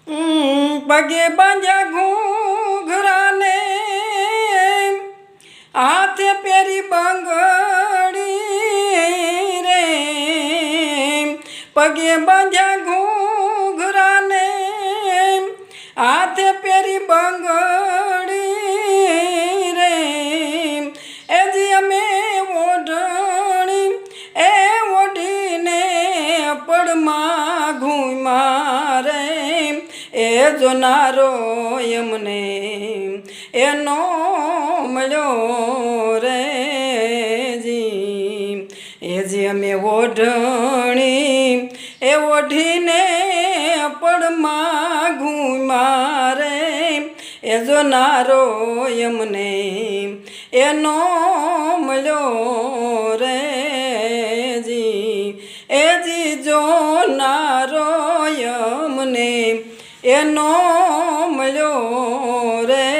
પગે બાંધ્યા ઘૂઘરાને હાથે પહેરી બંગડી રે પગે બાંધ્યા ઘૂઘરાને હાથે પહેરી બંગડી રે એજી અમે ઓઢણી એ ઓઢીને પડમાં ઘૂમ્યા રે એ જોનારો એમને એનો મળ્યો રે જી એ જે અમે ઓઢણી એ ઓઢીને પડમાં ઘૂમ્યા રે એ જોનારો એમને એનો મળ્યો રે જી એ જી જોનારો એમને એનો મળ્યો રે